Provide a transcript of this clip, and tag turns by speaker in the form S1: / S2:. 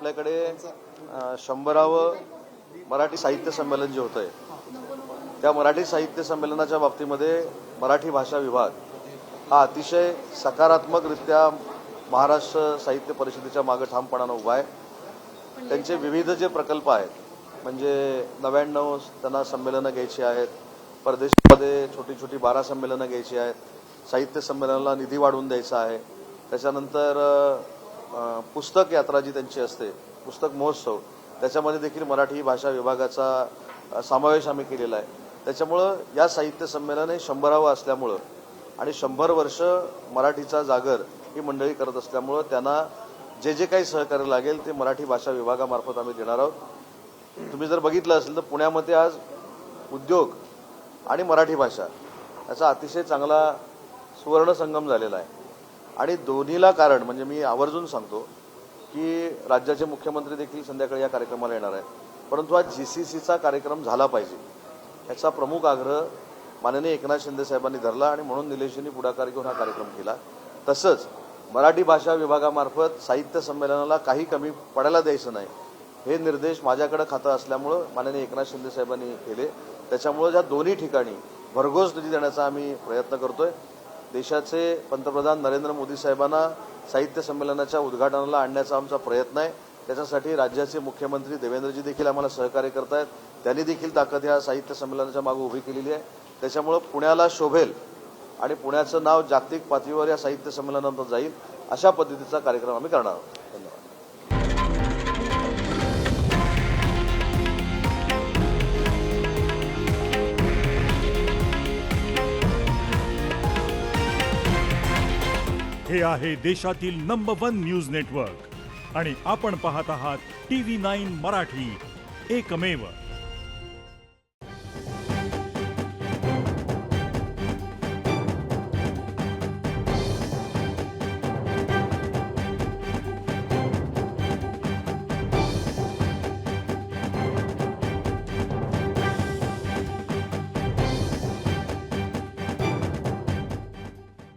S1: आपल्याकडे 100वे मराठी साहित्य संमेलन जे होतंय त्या मराठी साहित्य संमेलनाच्या बाबतीमध्ये मराठी भाषा विभाग हा अतिशय सकारात्मकरित्या महाराष्ट्र साहित्य परिषदेच्या मागे ठामपणाने उभा आहे। त्यांचे विविध जे प्रकल्प आहेत म्हणजे 99 त्यांना संमेलनं घ्यायची आहेत, परदेशामध्ये छोटी छोटी 12 संमेलनं घ्यायची आहेत, साहित्य संमेलनाला निधी वाढवून द्यायचा आहे, त्याच्यानंतर पुस्तक यात्रा जी त्यांची असते पुस्तक महोत्सव त्याच्यामध्ये देखील मराठी भाषा विभागाचा समावेश आम्ही केलेला आहे। त्याच्यामुळं या साहित्य संमेलन हे 100वे असल्यामुळं आणि 100 वर्ष मराठीचा जागर ही मंडळी करत असल्यामुळं त्यांना जे जे काही सहकार्य लागेल ते मराठी भाषा विभागामार्फत आम्ही देणार आहोत। तुम्ही जर बघितलं असेल तर पुण्यामध्ये आज उद्योग आणि मराठी भाषा याचा अतिशय चांगला सुवर्ण संगम झालेला आहे आणि दोन्हीला कारण म्हणजे मी आवर्जून सांगतो की राज्याचे मुख्यमंत्री देखील संध्याकाळी या कार्यक्रमाला येणार आहेत, परंतु हा जीसीसीचा कार्यक्रम झाला पाहिजे याचा प्रमुख आग्रह माननीय एकनाथ शिंदे साहेबांनी धरला आणि म्हणून निलेशजींनी पुढाकार घेऊन हा कार्यक्रम केला। तसंच मराठी भाषा विभागामार्फत साहित्य संमेलनाला काही कमी पडायला द्यायचं नाही हे निर्देश माझ्याकडे खातं असल्यामुळं माननीय एकनाथ शिंदे साहेबांनी केले। त्याच्यामुळे या दोन्ही ठिकाणी भरघोस निधी देण्याचा आम्ही प्रयत्न करतोय। देशाचे पंतप्रधान नरेंद्र मोदी साहेबांना साहित्य संमेलनाच्या उद्घाटनाला आणण्याचा आमचा प्रयत्न आहे। त्याच्यासाठी राज्याचे मुख्यमंत्री देवेंद्रजी देखील आम्हाला सहकार्य करतायत, त्यांनी देखील ताकद या साहित्य संमेलनाच्या मागे उभी केलेली आहे। त्याच्यामुळे पुण्याला शोभेल आणि पुण्याचं नाव जागतिक पातळीवर या साहित्य संमेलनात जाईल अशा पद्धतीचा कार्यक्रम आम्ही करणार आहोत। धन्यवाद।
S2: हे आहे देशातील नंबर 1 न्यूज नेटवर्क आणि आपण पाहत आहात TV9 मराठी, एकमेव।